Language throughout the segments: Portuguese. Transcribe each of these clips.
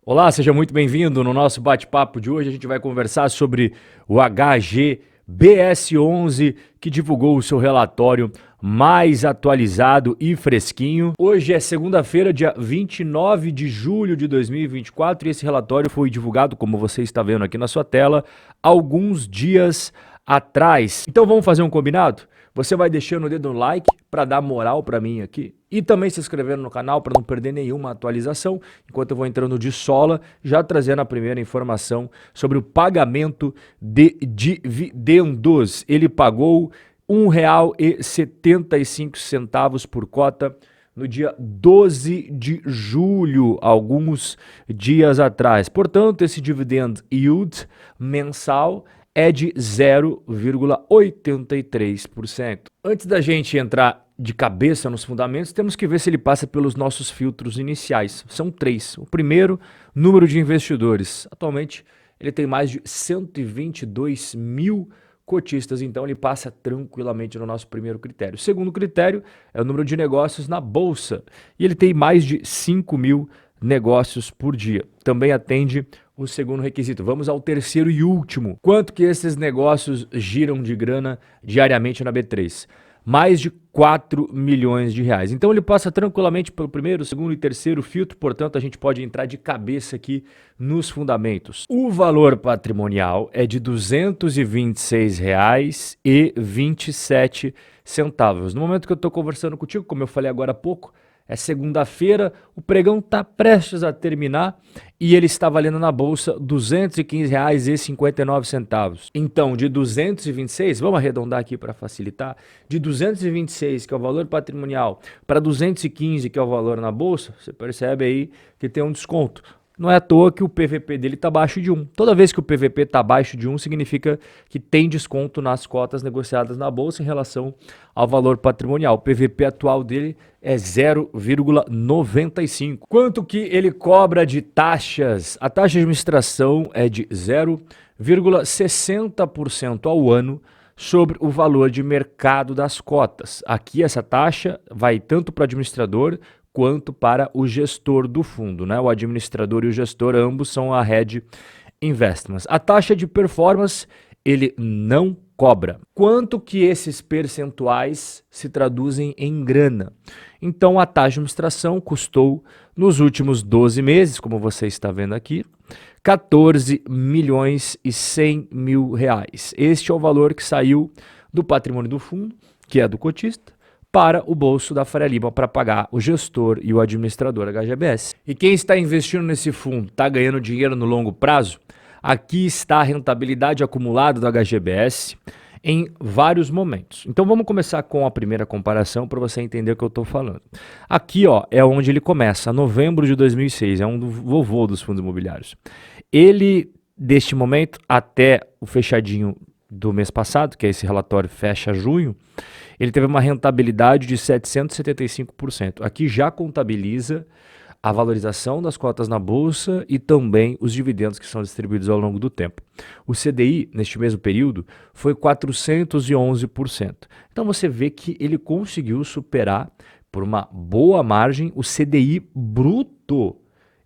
Olá, seja muito bem-vindo. No nosso bate-papo de hoje a gente vai conversar sobre o HGBS11, que divulgou o seu relatório mais atualizado e fresquinho. Hoje é segunda-feira, dia 29 de julho de 2024, e esse relatório foi divulgado, como você está vendo aqui na sua tela, alguns dias atrás. Então vamos fazer um combinado? Você vai deixando o dedo no like para dar moral para mim aqui e também se inscrevendo no canal para não perder nenhuma atualização, enquanto eu vou entrando de sola, já trazendo a primeira informação sobre o pagamento de dividendos. Ele pagou R$ 1,75 por cota no dia 12 de julho, alguns dias atrás. Portanto, esse dividend yield mensal é de 0,83%. Antes da gente entrar de cabeça nos fundamentos, temos que ver se ele passa pelos nossos filtros iniciais. São três. O primeiro, número de investidores. Atualmente, ele tem mais de 122 mil cotistas, então ele passa tranquilamente no nosso primeiro critério. O segundo critério é o número de negócios na bolsa, e ele tem mais de 5 mil negócios por dia. Também atende o segundo requisito. Vamos ao terceiro e último. Quanto que esses negócios giram de grana diariamente na B3? Mais de 4 milhões de reais. Então ele passa tranquilamente pelo primeiro, segundo e terceiro filtro, portanto a gente pode entrar de cabeça aqui nos fundamentos. O valor patrimonial é de R$ 226,27. No momento que eu estou conversando contigo, como eu falei agora há pouco, é segunda-feira, o pregão está prestes a terminar e ele está valendo na bolsa R$ 215,59. Então, de 226, vamos arredondar aqui para facilitar, de 226, que é o valor patrimonial, para 215, que é o valor na bolsa, você percebe aí que tem um desconto. Não é à toa que o PVP dele está abaixo de 1. Toda vez que o PVP está abaixo de 1, significa que tem desconto nas cotas negociadas na bolsa em relação ao valor patrimonial. O PVP atual dele é 0,95. Quanto que ele cobra de taxas? A taxa de administração é de 0,60% ao ano sobre o valor de mercado das cotas. Aqui essa taxa vai tanto para o administrador quanto para o gestor do fundo, né? O administrador e o gestor, ambos são a Head Investments. A taxa de performance ele não cobra. Quanto que esses percentuais se traduzem em grana? Então a taxa de administração custou nos últimos 12 meses, como você está vendo aqui, 14 milhões e 100 mil reais. Este é o valor que saiu do patrimônio do fundo, que é do cotista, para o bolso da Faria Lima para pagar o gestor e o administrador HGBS. E quem está investindo nesse fundo está ganhando dinheiro no longo prazo? Aqui está a rentabilidade acumulada do HGBS em vários momentos. Então vamos começar com a primeira comparação para você entender o que eu estou falando. Aqui é onde ele começa, novembro de 2006, é um vovô dos fundos imobiliários. Ele, deste momento até o fechadinho do mês passado, que é esse relatório fecha junho, ele teve uma rentabilidade de 775%. Aqui já contabiliza a valorização das cotas na bolsa e também os dividendos que são distribuídos ao longo do tempo. O CDI, neste mesmo período, foi 411%. Então você vê que ele conseguiu superar, por uma boa margem, o CDI bruto.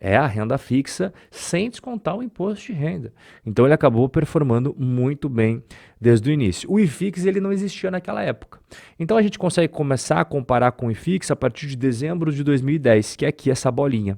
É a renda fixa sem descontar o imposto de renda. Então ele acabou performando muito bem desde o início. O IFIX ele não existia naquela época. Então a gente consegue começar a comparar com o IFIX a partir de dezembro de 2010, que é aqui essa bolinha.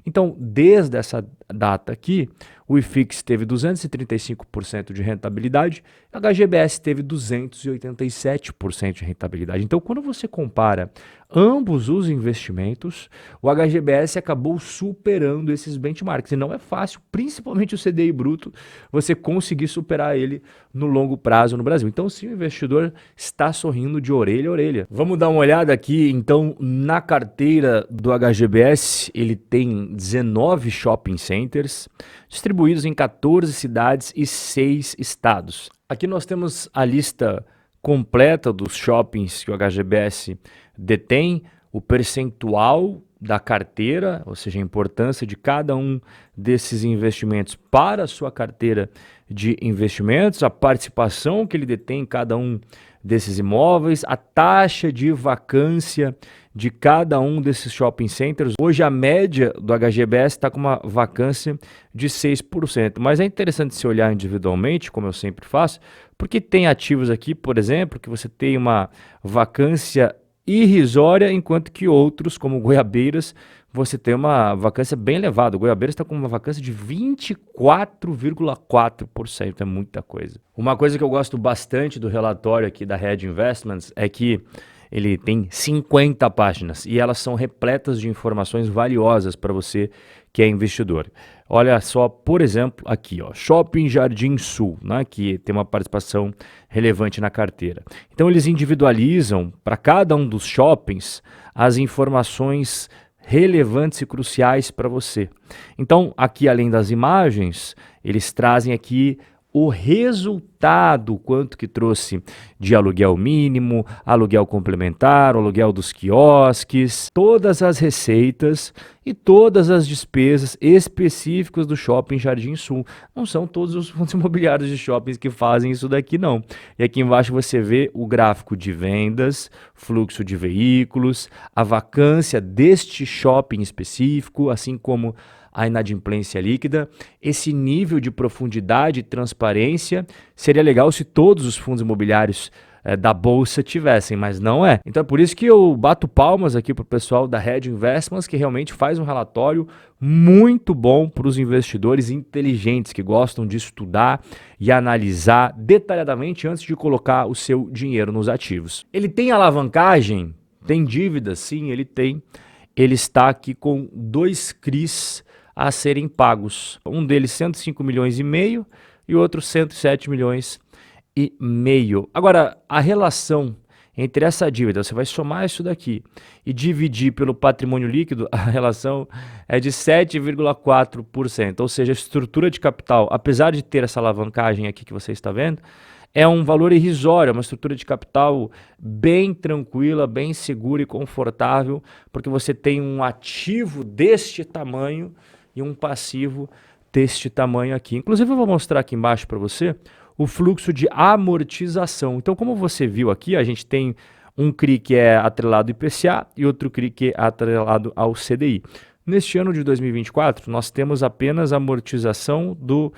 Então desde essa data aqui, o IFIX teve 235% de rentabilidade, a HGBS teve 287% de rentabilidade. Então quando você compara ambos os investimentos, o HGBS acabou superando esses benchmarks. E não é fácil, principalmente o CDI bruto, você conseguir superar ele no longo prazo no Brasil. Então, sim, o investidor está sorrindo de orelha a orelha. Vamos dar uma olhada aqui, então, na carteira do HGBS. Ele tem 19 shopping centers, distribuídos em 14 cidades e 6 estados. Aqui nós temos a lista completa dos shoppings que o HGBS detém, o percentual da carteira, ou seja, a importância de cada um desses investimentos para a sua carteira de investimentos, a participação que ele detém em cada um desses imóveis, a taxa de vacância de cada um desses shopping centers. Hoje a média do HGBS está com uma vacância de 6%, mas é interessante se olhar individualmente, como eu sempre faço, porque tem ativos aqui, por exemplo, que você tem uma vacância irrisória, enquanto que outros, como Goiabeiras, você tem uma vacância bem elevada. O Goiabeiras está com uma vacância de 24,4%, é muita coisa. Uma coisa que eu gosto bastante do relatório aqui da Red Investments é que ele tem 50 páginas e elas são repletas de informações valiosas para você que é investidor. Olha só, por exemplo, aqui, ó, Shopping Jardim Sul, né, que tem uma participação relevante na carteira. Então eles individualizam para cada um dos shoppings as informações relevantes e cruciais para você. Então, aqui além das imagens, eles trazem aqui o resultado, quanto que trouxe de aluguel mínimo, aluguel complementar, aluguel dos quiosques, todas as receitas e todas as despesas específicas do Shopping Jardim Sul. Não são todos os fundos imobiliários de shoppings que fazem isso daqui, não. E aqui embaixo você vê o gráfico de vendas, fluxo de veículos, a vacância deste shopping específico, assim como a inadimplência líquida. Esse nível de profundidade e transparência seria legal se todos os fundos imobiliários da Bolsa tivessem, mas não é. Então é por isso que eu bato palmas aqui para o pessoal da Red Investments, que realmente faz um relatório muito bom para os investidores inteligentes que gostam de estudar e analisar detalhadamente antes de colocar o seu dinheiro nos ativos. Ele tem alavancagem? Tem dívida? Sim, ele tem. Ele está aqui com 2 CRIs a serem pagos. Um deles 105 milhões e meio e o outro 107 milhões e meio. Agora, a relação entre essa dívida, você vai somar isso daqui e dividir pelo patrimônio líquido, a relação é de 7,4%. Ou seja, a estrutura de capital, apesar de ter essa alavancagem aqui que você está vendo, é um valor irrisório, é uma estrutura de capital bem tranquila, bem segura e confortável, porque você tem um ativo deste tamanho e um passivo deste tamanho aqui. Inclusive eu vou mostrar aqui embaixo para você o fluxo de amortização. Então, como você viu aqui, a gente tem um CRI que é atrelado ao IPCA e outro CRI que é atrelado ao CDI. Neste ano de 2024, nós temos apenas a amortização do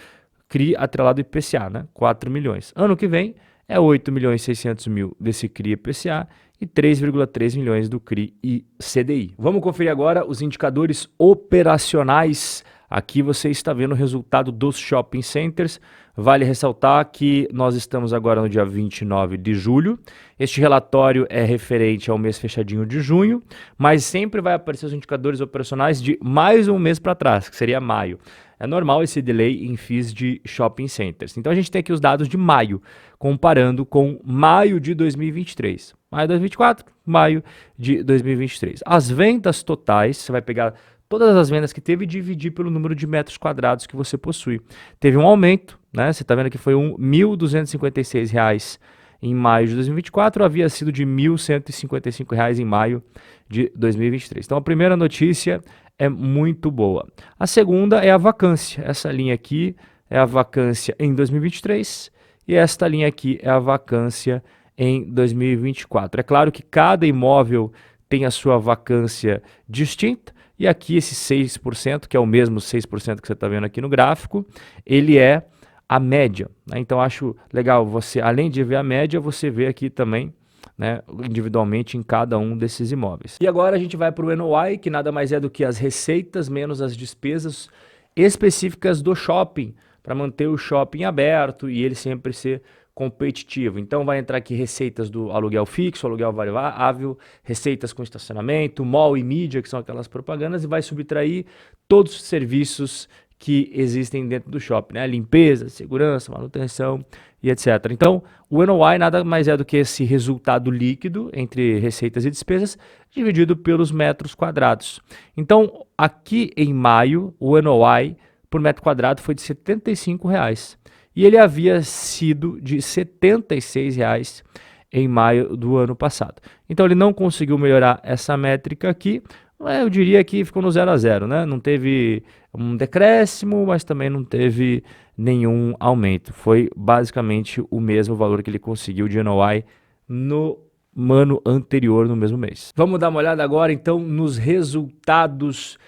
CRI atrelado ao IPCA, né? 4 milhões. Ano que vem é 8 milhões e 600 mil desse CRI IPCA e 3,3 milhões do CRI e CDI. Vamos conferir agora os indicadores operacionais. Aqui você está vendo o resultado dos shopping centers. Vale ressaltar que nós estamos agora no dia 29 de julho. Este relatório é referente ao mês fechadinho de junho, mas sempre vai aparecer os indicadores operacionais de mais um mês para trás, que seria maio. É normal esse delay em FIIs de shopping centers. Então a gente tem aqui os dados de maio, comparando com maio de 2023. Maio de 2024, maio de 2023. As vendas totais, você vai pegar todas as vendas que teve e dividir pelo número de metros quadrados que você possui. Teve um aumento, né? Você está vendo que foi R$ 1.256 em maio de 2024, havia sido de R$ 1.155 em maio de 2023. Então a primeira notícia é muito boa. A segunda é a vacância. Essa linha aqui é a vacância em 2023 e esta linha aqui é a vacância em 2024. É claro que cada imóvel tem a sua vacância distinta e aqui esse 6%, que é o mesmo 6% que você está vendo aqui no gráfico, ele é a média, né? Então acho legal você, além de ver a média, você vê aqui também, né, individualmente em cada um desses imóveis. E agora a gente vai para o NOI, que nada mais é do que as receitas menos as despesas específicas do shopping, para manter o shopping aberto e ele sempre ser competitivo. Então vai entrar aqui receitas do aluguel fixo, aluguel variável, receitas com estacionamento, mall e mídia, que são aquelas propagandas, e vai subtrair todos os serviços que existem dentro do shopping, né? Limpeza, segurança, manutenção e etc. Então, o NOI nada mais é do que esse resultado líquido entre receitas e despesas dividido pelos metros quadrados. Então, aqui em maio, o NOI por metro quadrado foi de R$ 75,00 e ele havia sido de R$ 76,00 em maio do ano passado. Então, ele não conseguiu melhorar essa métrica aqui. Eu diria que ficou no 0 a 0, né? Não teve um decréscimo, mas também não teve nenhum aumento. Foi basicamente o mesmo valor que ele conseguiu de NOI no ano anterior no mesmo mês. Vamos dar uma olhada agora então nos resultados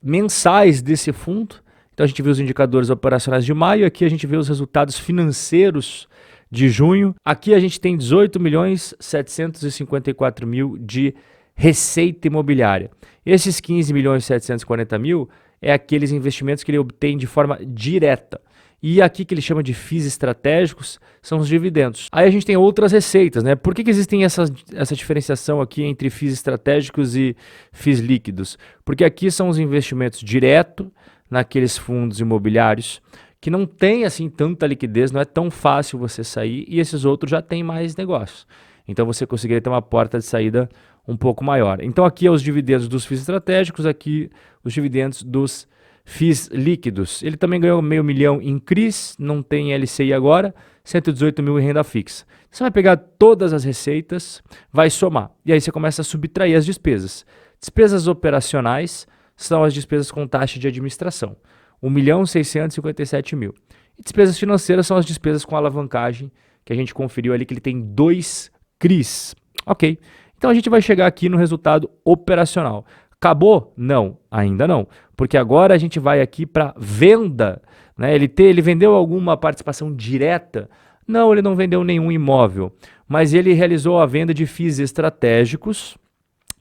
mensais desse fundo. Então a gente vê os indicadores operacionais de maio, aqui a gente vê os resultados financeiros de junho. Aqui a gente tem 18.754.000 de receita imobiliária. Esses 15.740.000 é aqueles investimentos que ele obtém de forma direta. E aqui que ele chama de FIIs estratégicos são os dividendos. Aí a gente tem outras receitas, né? Por que existem essa diferenciação aqui entre FIIs estratégicos e FIIs líquidos? Porque aqui são os investimentos diretos naqueles fundos imobiliários que não tem assim tanta liquidez, não é tão fácil você sair, e esses outros já têm mais negócios. Então você conseguiria ter uma porta de saída um pouco maior. Então aqui é os dividendos dos FIIs estratégicos, aqui os dividendos dos FIIs líquidos. Ele também ganhou R$500 mil em CRIs, não tem LCI agora, 118 mil em renda fixa. Você vai pegar todas as receitas, vai somar, e aí você começa a subtrair as despesas. Despesas operacionais são as despesas com taxa de administração, 1.657.000. E despesas financeiras são as despesas com alavancagem, que a gente conferiu ali que ele tem 2 CRIs. Ok, então a gente vai chegar aqui no resultado operacional. Acabou? Não, ainda não, porque agora a gente vai aqui para venda, né? Ele vendeu alguma participação direta? Não, ele não vendeu nenhum imóvel, mas ele realizou a venda de FIIs estratégicos,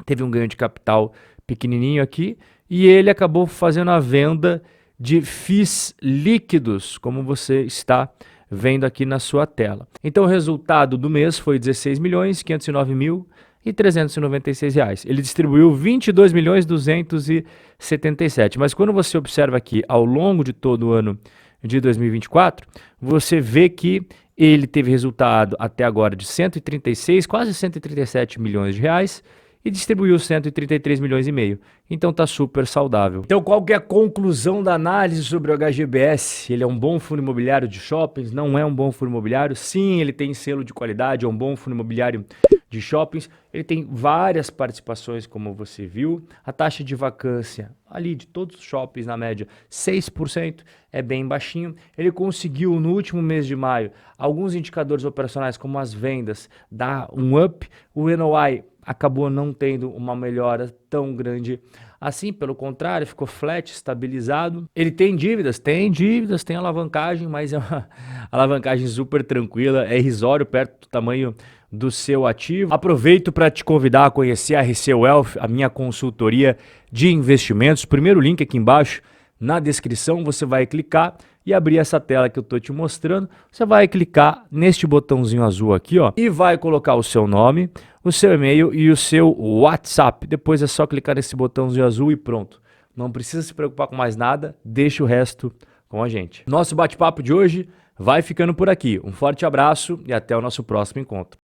teve um ganho de capital pequenininho aqui, e ele acabou fazendo a venda de FIIs líquidos, como você está vendo aqui na sua tela. Então o resultado do mês foi R$16.509.396. Ele distribuiu R$22.277. Mas quando você observa aqui ao longo de todo o ano de 2024, você vê que ele teve resultado até agora de 136, quase 137 milhões de reais, e distribuiu 133,5 milhões. Então está super saudável. Então qual que é a conclusão da análise sobre o HGBS? Ele é um bom fundo imobiliário de shoppings? Não é um bom fundo imobiliário? Sim, ele tem selo de qualidade, é um bom fundo imobiliário de shoppings. Ele tem várias participações, como você viu. A taxa de vacância ali de todos os shoppings, na média, 6%, é bem baixinho. Ele conseguiu, no último mês de maio, alguns indicadores operacionais, como as vendas, dar um up. O NOI acabou não tendo uma melhora tão grande assim, pelo contrário, ficou flat, estabilizado. Ele tem dívidas, tem alavancagem, mas é uma alavancagem super tranquila, é irrisório perto do tamanho do seu ativo. Aproveito para te convidar a conhecer a RC Wealth, a minha consultoria de investimentos. Primeiro link aqui embaixo na descrição, você vai clicar e abrir essa tela que eu estou te mostrando. Você vai clicar neste botãozinho azul aqui, ó, e vai colocar o seu nome, o seu e-mail e o seu WhatsApp. Depois é só clicar nesse botãozinho azul e pronto. Não precisa se preocupar com mais nada, deixa o resto com a gente. Nosso bate-papo de hoje vai ficando por aqui. Um forte abraço e até o nosso próximo encontro.